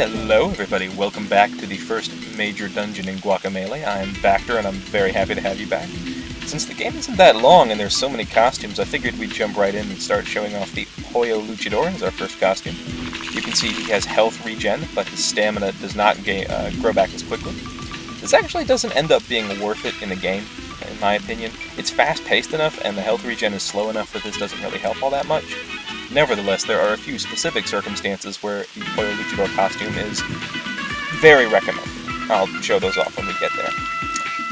Hello everybody, welcome back to the first major dungeon in Guacamelee. I'm Bacter and I'm very happy to have you back. Since the game isn't that long and there's so many costumes, I figured we'd jump right in and start showing off the Pollo Luchador as our first costume. You can see he has health regen, but his stamina does not grow back as quickly. This actually doesn't end up being worth it in the game, in my opinion. It's fast-paced enough and the health regen is slow enough that this doesn't really help all that much. Nevertheless, there are a few specific circumstances where the Pollo Luchador costume is very recommended. I'll show those off when we get there.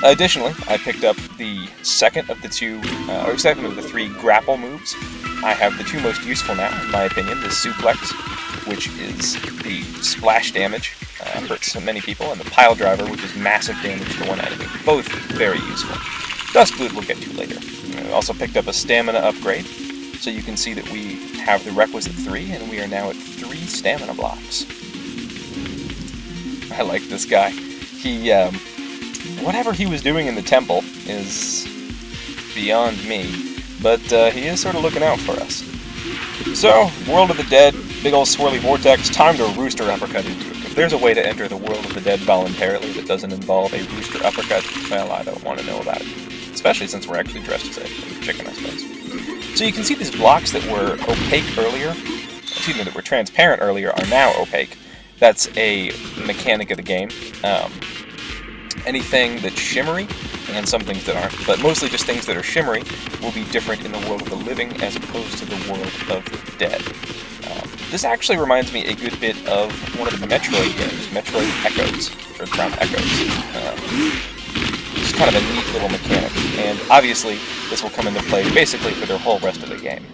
Additionally, I picked up the second of the three grapple moves. I have the two most useful now, in my opinion, the suplex, which is the splash damage, hurts so many people, and the pile driver, which is massive damage to one enemy. Both very useful. Duskblood we'll get to later. I also picked up a stamina upgrade, so you can see that we have the requisite 3, and we are now at 3 stamina blocks. I like this guy. He, whatever he was doing in the temple is beyond me, but he is sort of looking out for us. So, World of the Dead, big old swirly vortex, time to rooster uppercut into it. If there's a way to enter the World of the Dead voluntarily that doesn't involve a rooster uppercut, well, I don't want to know about it. Especially since we're actually dressed as a chicken, I suppose. So you can see these blocks that were opaque earlier, that were transparent earlier, are now opaque. That's a mechanic of the game. Anything that's shimmery, and some things that aren't, but mostly just things that are shimmery, will be different in the world of the living as opposed to the world of the dead. This actually reminds me a good bit of one of the Metroid games, Metroid Echoes, or Crown Echoes. It's kind of a neat little mechanic, and obviously this will come into play basically for the whole rest of the game.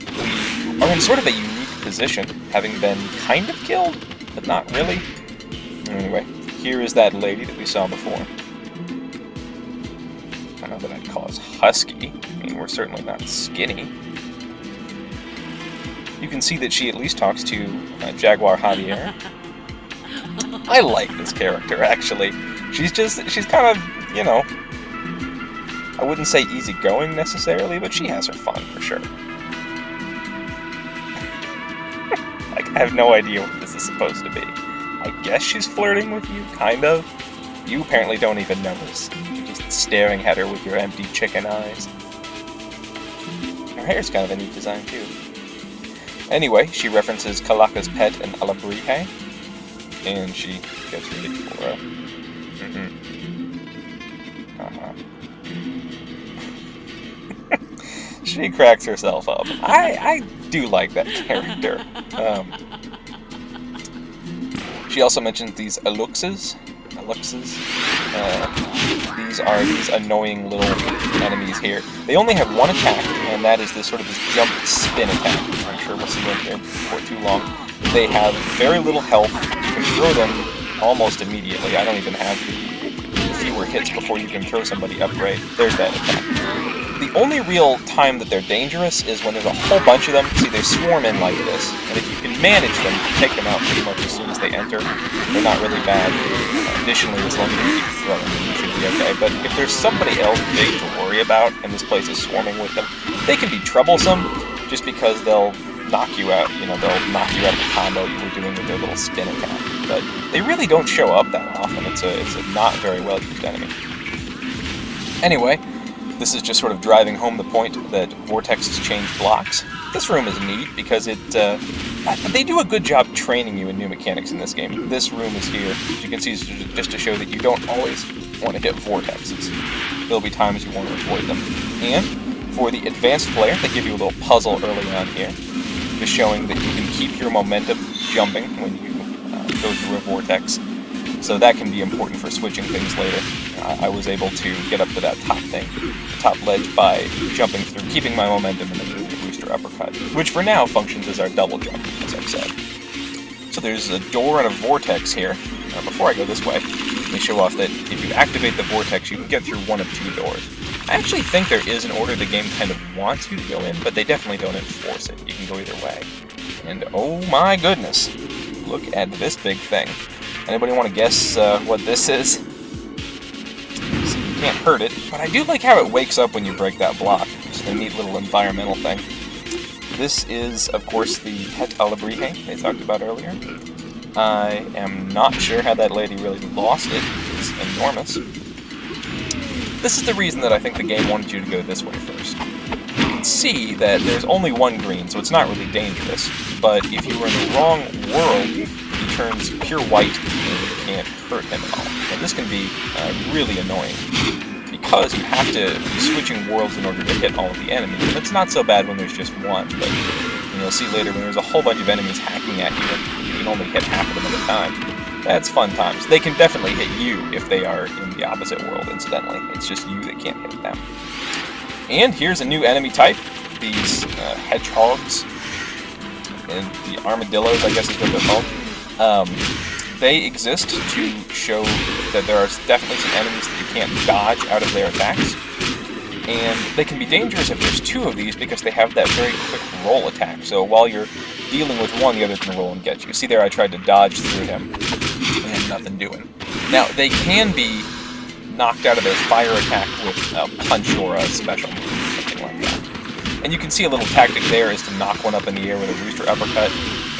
We are in sort of a unique position, having been kind of killed, but not really. Anyway, here is that lady that we saw before. I don't know that I'd call us husky. I mean, we're certainly not skinny. You can see that she at least talks to Jaguar Javier. I like this character, actually. She's kind of, you know, I wouldn't say easygoing necessarily, but she has her fun for sure. Like, I have no idea what this is supposed to be. I guess she's flirting with you, kind of. You apparently don't even notice. You're just staring at her with your empty chicken eyes. Her hair's kind of a neat design, too. Anyway, she references Kalaka's pet and Alabrije, and she gets ready for a... She cracks herself up. I do like that character. She also mentions these Aluxes. These are these annoying little enemies here. They only have one attack, and that is this jump spin attack. I'm sure we'll see them here before too long. They have very little health. You can throw them almost immediately. I don't even have fewer hits before you can throw somebody upgrade. There's that attack. The only real time that they're dangerous is when there's a whole bunch of them. See, they swarm in like this, and if you can manage them, you take them out pretty much as soon as they enter. They're not really bad. Additionally, as long as you keep throwing them, you should be okay. But if there's somebody else big to worry about, and this place is swarming with them, they can be troublesome, just because they'll knock you out. You know, they'll knock you out of the combo you were doing with their little spin attack. But they really don't show up that often. It's a not very well used enemy. Anyway, this is just sort of driving home the point that vortexes change blocks. This room is neat because they do a good job training you in new mechanics in this game. This room is here, as you can see, just to show that you don't always want to hit vortexes. There'll be times you want to avoid them. And for the advanced player, they give you a little puzzle early on here, just showing that you can keep your momentum jumping when you go through a vortex. So that can be important for switching things later. I was able to get up to that top ledge by jumping through, keeping my momentum, and then doing the booster uppercut, which for now functions as our double jump, as I've said. So there's a door and a vortex here. Before I go this way, let me show off that if you activate the vortex, you can get through one of 2 doors. I actually think there is an order the game kind of wants you to go in, but they definitely don't enforce it. You can go either way. And oh my goodness, look at this big thing. Anybody want to guess what this is? You can't hurt it, but I do like how it wakes up when you break that block. Just a neat little environmental thing. This is, of course, the pet Alabrije they talked about earlier. I am not sure how that lady really lost it. It's enormous. This is the reason that I think the game wanted you to go this way first. You can see that there's only one green, so it's not really dangerous, but if you were in the wrong world, he turns pure white and you can't hurt him at all. And this can be really annoying, because you have to be switching worlds in order to hit all of the enemies. And it's not so bad when there's just one, but you'll see later when there's a whole bunch of enemies hacking at you and you can only hit half of them at a time. That's fun times. They can definitely hit you if they are in the opposite world, incidentally. It's just you that can't hit them. And here's a new enemy type, these hedgehogs, and the armadillos, I guess is what they're called. They exist to show that there are definitely some enemies that you can't dodge out of their attacks. And they can be dangerous if there's two of these because they have that very quick roll attack. So while you're dealing with one, the other can roll and get you. See there, I tried to dodge through him and nothing doing. Now, they can be knocked out of their fire attack with a punch or a special move, something like that. And you can see a little tactic there is to knock one up in the air with a rooster uppercut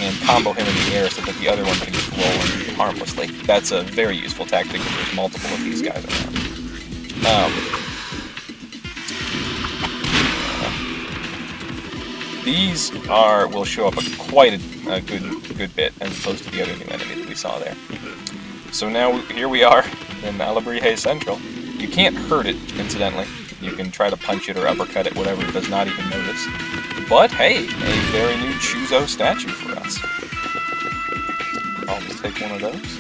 and combo him in the air so that the other one can just roll and harmlessly. That's a very useful tactic if there's multiple of these guys around. These will show up quite a good bit as opposed to the other new enemy that we saw there. So now here we are in Alebrije Central. You can't hurt it, incidentally. You can try to punch it or uppercut it, whatever, it does not even notice. But hey, a very new Chuzo statue for us. I'll just take one of those.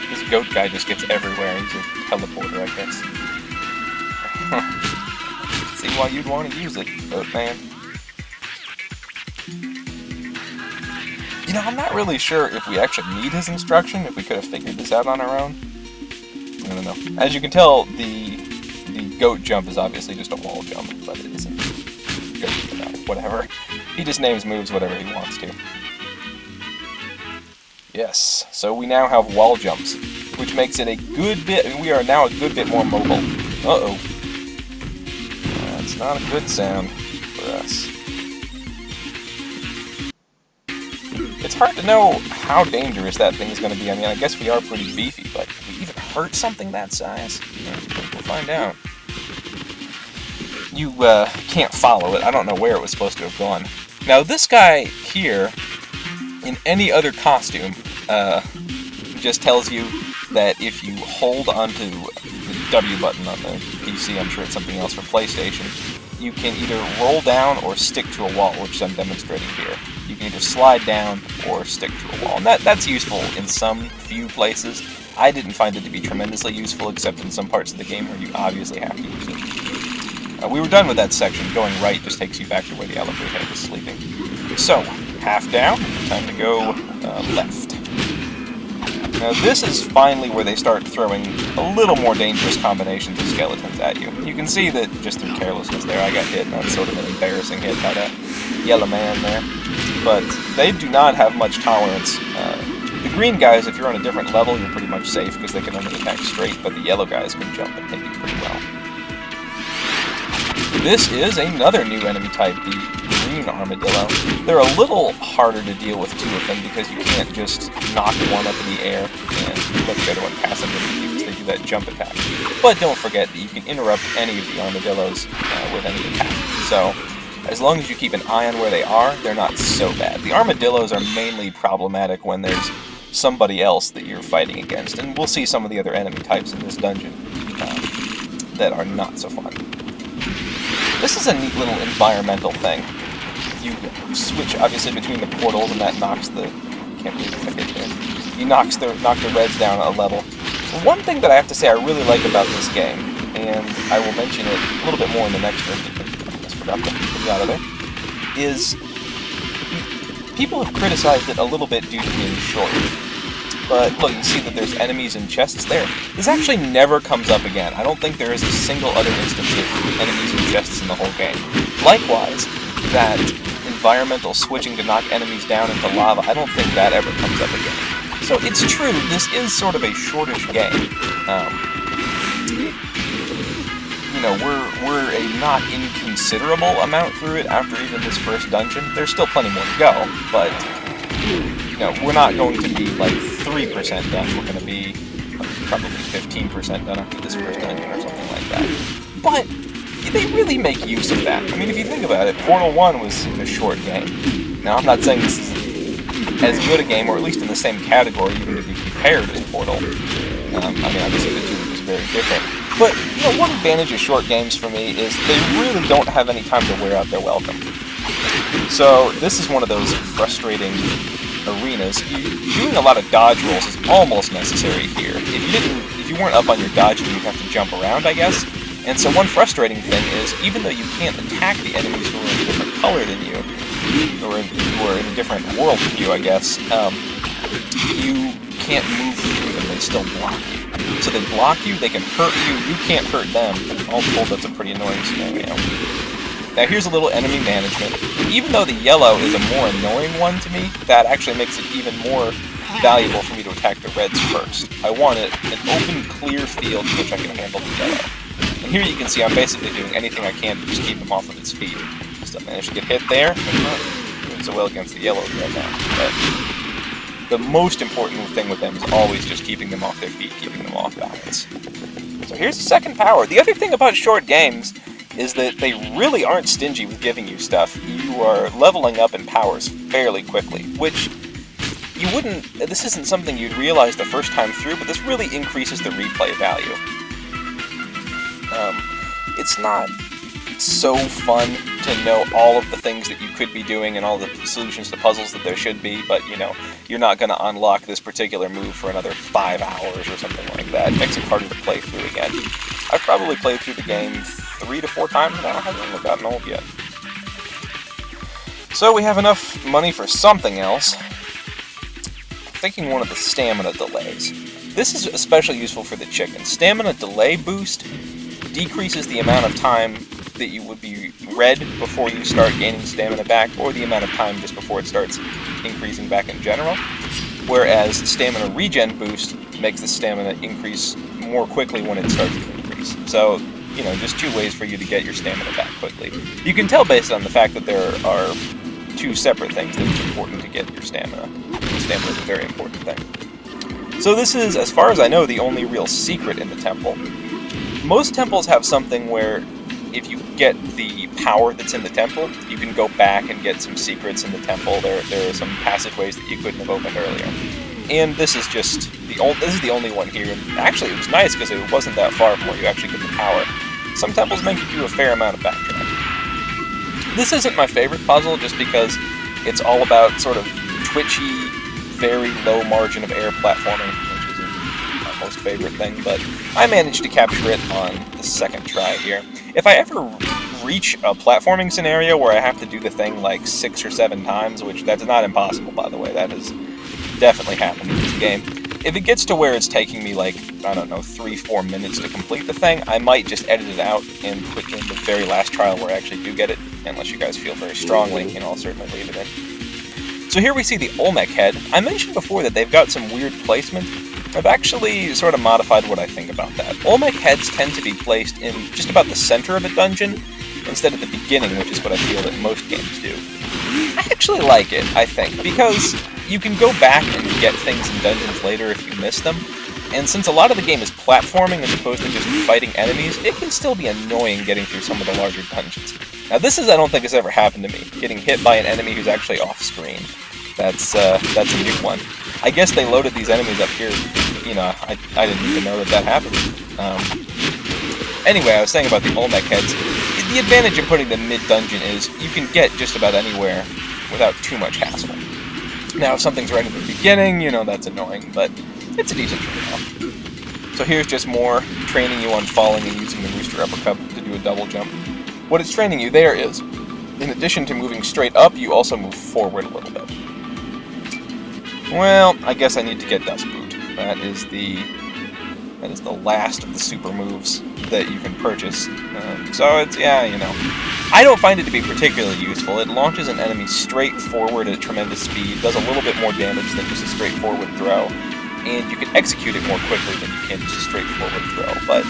This goat guy just gets everywhere. He's a teleporter, I guess. See why you'd want to use it, goat man. You know, I'm not really sure if we actually need his instruction, if we could have figured this out on our own. I don't know. As you can tell, the goat jump is obviously just a wall jump, but it isn't. Whatever. He just names moves whatever he wants to. Yes, so we now have wall jumps, which makes it a good bit, we are now a good bit more mobile. Uh-oh. That's not a good sound for us. It's hard to know how dangerous that thing is going to be. I mean, I guess we are pretty beefy, but can we even hurt something that size? We'll find out. You can't follow it. I don't know where it was supposed to have gone. Now, this guy here, in any other costume, just tells you that if you hold onto the W button on the PC, I'm sure it's something else for PlayStation, you can either roll down or stick to a wall, which I'm demonstrating here. You can either slide down or stick to a wall. And that's useful in some few places. I didn't find it to be tremendously useful, except in some parts of the game where you obviously have to use it. We were done with that section. Going right just takes you back to where the Alebrije was sleeping. So, half down, time to go left. Now this is finally where they start throwing a little more dangerous combinations of skeletons at you. You can see that just through carelessness there I got hit, and that's sort of an embarrassing hit by that yellow man there. But they do not have much tolerance. The green guys, if you're on a different level, you're pretty much safe because they can only attack straight, but the yellow guys can jump and hit you pretty well. This is another new enemy type, the green armadillo. They're a little harder to deal with, two of them, because you can't just knock one up in the air and let the other one pass underneath you because they do that jump attack. But don't forget that you can interrupt any of the armadillos with any attack. So, as long as you keep an eye on where they are, they're not so bad. The armadillos are mainly problematic when there's somebody else that you're fighting against, and we'll see some of the other enemy types in this dungeon that are not so fun. This is a neat little environmental thing. You switch, obviously, between the portals, and that knocks the... can't believe I hit there. You knock the reds down a level. One thing that I have to say I really like about this game, and I will mention it a little bit more in the next room, because I almost forgot to put it out of there, is people have criticized it a little bit due to being short. But look, you see that there's enemies and chests there. This actually never comes up again. I don't think there is a single other instance of enemies and chests in the whole game. Likewise, that environmental switching to knock enemies down into lava, I don't think that ever comes up again. So it's true, this is sort of a shortish game. You know, we're a not inconsiderable amount through it after even this first dungeon. There's still plenty more to go, but you know, we're not going to be like 3% done. We're going to be probably 15% done after this first dungeon or something like that. But they really make use of that. I mean, if you think about it, Portal 1 was a short game. Now, I'm not saying this is as good a game, or at least in the same category, even if you compare it as Portal. I mean, obviously the two are just very different. But, you know, one advantage of short games for me is they really don't have any time to wear out their welcome. So, this is one of those frustrating arenas. Doing a lot of dodge rolls is almost necessary here. If you weren't up on your dodging, you'd have to jump around, I guess. And so one frustrating thing is, even though you can't attack the enemies who are in a different color than you, or who are in a different world than you, I guess, you can't move through them, they still block you. So they block you, they can hurt you, you can't hurt them. All told, that's a pretty annoying scenario. Now here's a little enemy management. Even though the yellow is a more annoying one to me, that actually makes it even more valuable for me to attack the reds first. I want an open, clear field in which I can handle the yellow. And here you can see I'm basically doing anything I can to just keep him off of its feet. Still managed to get hit there. Not doing so well against the yellows right now. But the most important thing with them is always just keeping them off their feet, keeping them off balance. So here's the second power. The other thing about short games is that they really aren't stingy with giving you stuff. You are leveling up in powers fairly quickly, which you wouldn't, this isn't something you'd realize the first time through, but this really increases the replay value. It's not so fun to know all of the things that you could be doing and all the solutions to puzzles that there should be, but, you know, you're not going to unlock this particular move for another 5 hours or something like that. It makes it harder to play through again. I've probably played through the game 3 to 4 times now. I haven't gotten old yet. So we have enough money for something else. I'm thinking one of the stamina delays. This is especially useful for the chicken. Stamina delay boost decreases the amount of time that you would be red before you start gaining stamina back, or the amount of time just before it starts increasing back in general. Whereas stamina regen boost makes the stamina increase more quickly when it starts to increase. So, you know, just 2 ways for you to get your stamina back quickly. You can tell based on the fact that there are 2 separate things that it's important to get your stamina. Stamina is a very important thing. So this is, as far as I know, the only real secret in the temple. Most temples have something where if you get the power that's in the temple, you can go back and get some secrets in the temple. There are some passageways that you couldn't have opened earlier. And this is just the only one here. And actually, it was nice because it wasn't that far from where you actually get the power. Some temples make you do a fair amount of backtrack. This isn't my favorite puzzle just because it's all about sort of twitchy, very low margin of error platforming, which isn't my most favorite thing, but I managed to capture it on the second try here. If I ever reach a platforming scenario where I have to do the thing like 6 or 7 times, which that's not impossible, by the way, that has definitely happened in this game. If it gets to where it's taking me like, I don't know, 3-4 minutes to complete the thing, I might just edit it out and put in the very last trial where I actually do get it, unless you guys feel very strongly, you know, I'll certainly leave it in. So here we see the Olmec head. I mentioned before that they've got some weird placement. I've actually sort of modified what I think about that. Olmec heads tend to be placed in just about the center of a dungeon, instead of the beginning, which is what I feel that most games do. I actually like it, I think, because you can go back and get things in dungeons later if you miss them, and since a lot of the game is platforming as opposed to just fighting enemies, it can still be annoying getting through some of the larger dungeons. Now this I don't think has ever happened to me, getting hit by an enemy who's actually off-screen. That's a new one. I guess they loaded these enemies up here, you know, I didn't even know that happened. Anyway, I was saying about the Olmec heads. The advantage of putting them mid-dungeon is you can get just about anywhere without too much hassle. Now, if something's right at the beginning, you know, that's annoying, but it's a decent trade-off. So here's just more training you on falling and using the Rooster Uppercut to do a double jump. What it's training you there is, in addition to moving straight up, you also move forward a little bit. Well, I guess I need to get Dust Boot. That is the last of the super moves that you can purchase. So it's, yeah, you know. I don't find it to be particularly useful. It launches an enemy straight forward at tremendous speed, does a little bit more damage than just a straightforward throw, and you can execute it more quickly than you can just a straightforward throw, but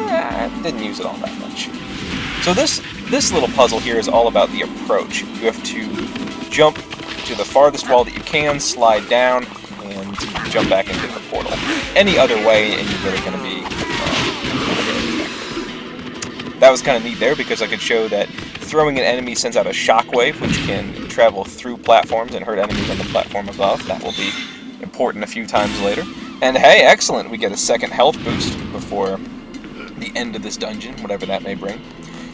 I didn't use it all that much. So this little puzzle here is all about the approach. You have to jump to the farthest wall that you can, slide down, and jump back into the portal. Any other way, and you're really going to be that was kind of neat there, because I could show that throwing an enemy sends out a shockwave, which can travel through platforms and hurt enemies on the platform above. That will be important a few times later. And hey, excellent! We get a second health boost before the end of this dungeon, whatever that may bring.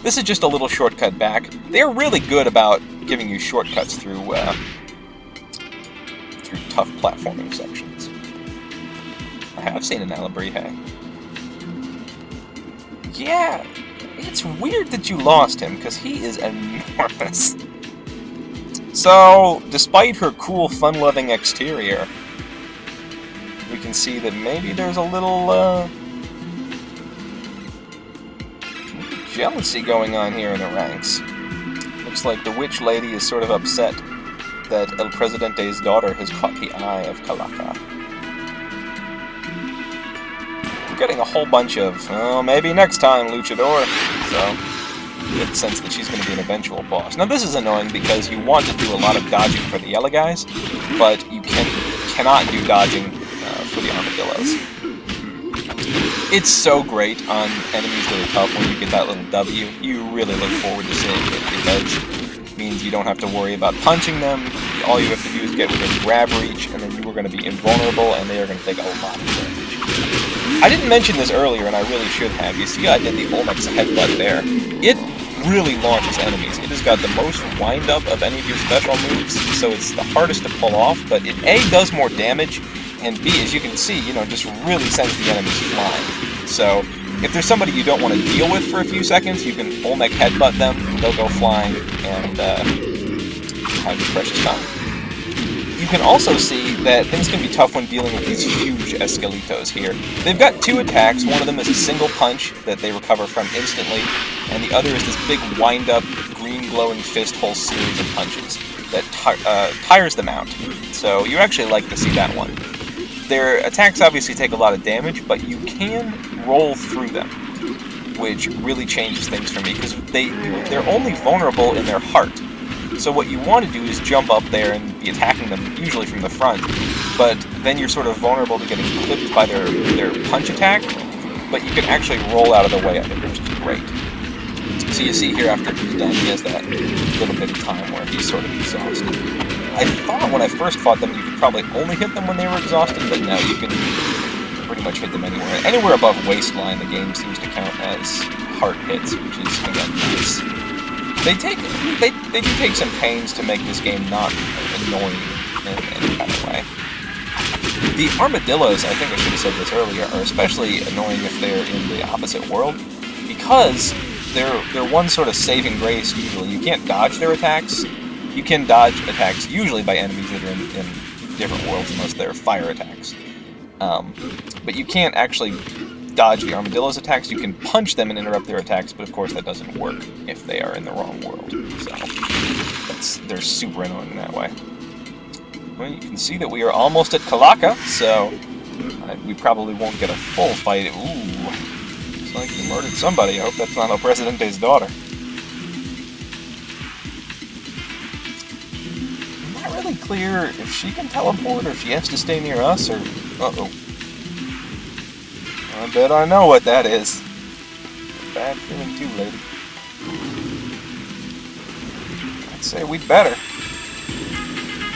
This is just a little shortcut back. They're really good about giving you shortcuts through tough platforming sections. I have seen an Alebrije. Yeah, it's weird that you lost him, because he is enormous. So, despite her cool, fun-loving exterior, we can see that maybe there's a little, jealousy going on here in the ranks. Looks like the witch lady is sort of upset that El Presidente's daughter has caught the eye of Calaca. We're getting a whole bunch of, oh, maybe next time, Luchador. So, you get the sense that she's going to be an eventual boss. Now, this is annoying because you want to do a lot of dodging for the yellow guys, but you cannot do dodging for the armadillos. It's so great on enemies that are tough when you get that little W. You really look forward to seeing it, because it means you don't have to worry about punching them. All you have to do is get within grab reach, and then you are going to be invulnerable, and they are going to take a lot of damage. I didn't mention this earlier, and I really should have. You see I did the Olmec's headbutt there. It really launches enemies. It has got the most wind-up of any of your special moves, so it's the hardest to pull off, but it A, does more damage, and B, as you can see, just really sends the enemies flying. So, if there's somebody you don't want to deal with for a few seconds, you can Olmec headbutt them, they'll go flying, and have your precious time. You can also see that things can be tough when dealing with these huge Esqueletos here. They've got two attacks. One of them is a single punch that they recover from instantly, and the other is this big wind-up, green glowing fist whole series of punches that tires them out. So you actually like to see that one. Their attacks obviously take a lot of damage, but you can roll through them, which really changes things for me, because they're only vulnerable in their heart. So what you want to do is jump up there and be attacking them, usually from the front, but then you're sort of vulnerable to getting clipped by their punch attack, but you can actually roll out of the way of it, which is great. So you see here, after he's done, he has that little bit of time where he's sort of exhausted. I thought when I first fought them you could probably only hit them when they were exhausted, but no, you can pretty much hit them anywhere. Anywhere above waistline, the game seems to count as heart hits, which is, again, nice. They do take some pains to make this game not annoying in any kind of way. The armadillos, I think I should have said this earlier, are especially annoying if they're in the opposite world, because they're one sort of saving grace usually. You can't dodge their attacks. You can dodge attacks usually by enemies that are in different worlds unless they're fire attacks. But you can't actually dodge the armadillo's attacks. You can punch them and interrupt their attacks, but of course that doesn't work if they are in the wrong world. So they're super annoying that way. Well, you can see that we are almost at Calaca, so we probably won't get a full fight. Ooh, looks like you murdered somebody. I hope that's not El Presidente's daughter. I'm not really clear if she can teleport or if she has to stay near us, or... Uh-oh. I bet I know what that is. Bad feeling too, lady. I'd say we'd better.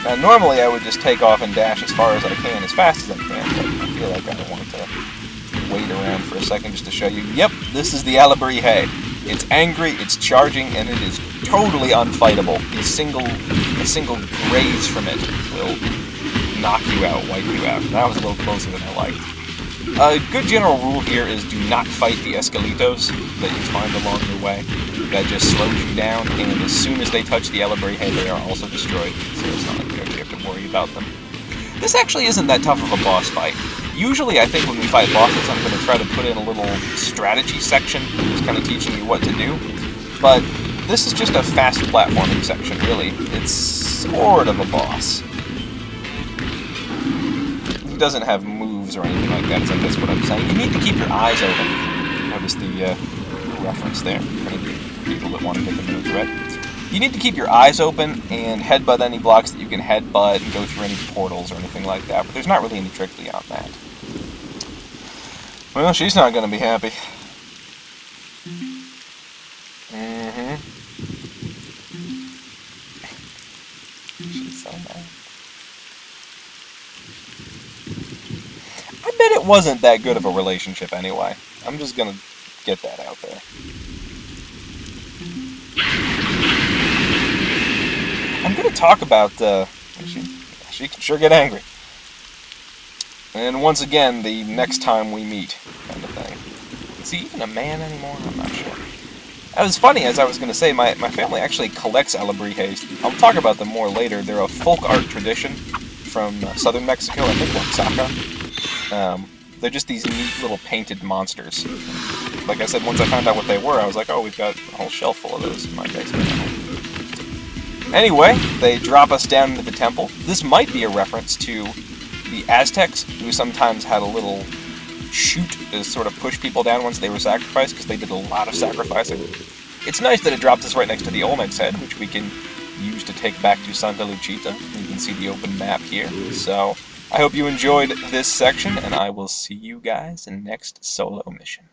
Now, normally I would just take off and dash as far as I can, as fast as I can, but I feel like I wanted to wait around for a second just to show you. Yep, this is the Alebrije. It's angry, it's charging, and it is totally unfightable. A single graze from it will knock you out, wipe you out. That was a little closer than I liked. A good general rule here is do not fight the Esqueletos that you find along your way. That just slows you down, and as soon as they touch the Alebrije, they are also destroyed, so it's not like you have to worry about them. This actually isn't that tough of a boss fight. Usually I think when we fight bosses I'm going to try to put in a little strategy section, just kind of teaching you what to do, but this is just a fast platforming section, really. It's sort of a boss. He doesn't have moves or anything like that, I guess what I'm saying. You need to keep your eyes open. Notice the reference there, for any people that want to get the move right. You need to keep your eyes open and headbutt any blocks that you can headbutt and go through any portals or anything like that, but there's not really any trick beyond that. Well, she's not going to be happy. Mm-hmm. She's so mad. I bet it wasn't that good of a relationship anyway. I'm just going to get that out there. I'm going to talk about, she can sure get angry. And once again, the next time we meet kind of thing. Is he even a man anymore? I'm not sure. It was funny, as I was going to say, my family actually collects alebrijes. I'll talk about them more later. They're a folk art tradition from southern Mexico, I think Oaxaca. They're just these neat little painted monsters. Like I said, once I found out what they were, I was like, oh, we've got a whole shelf full of those in my basement. Anyway, they drop us down into the temple. This might be a reference to the Aztecs, who sometimes had a little chute to sort of push people down once they were sacrificed, because they did a lot of sacrificing. It's nice that it dropped us right next to the Olmec's head, which we can use to take back to Santa Lucita. You can see the open map here. So, I hope you enjoyed this section, and I will see you guys in next solo mission.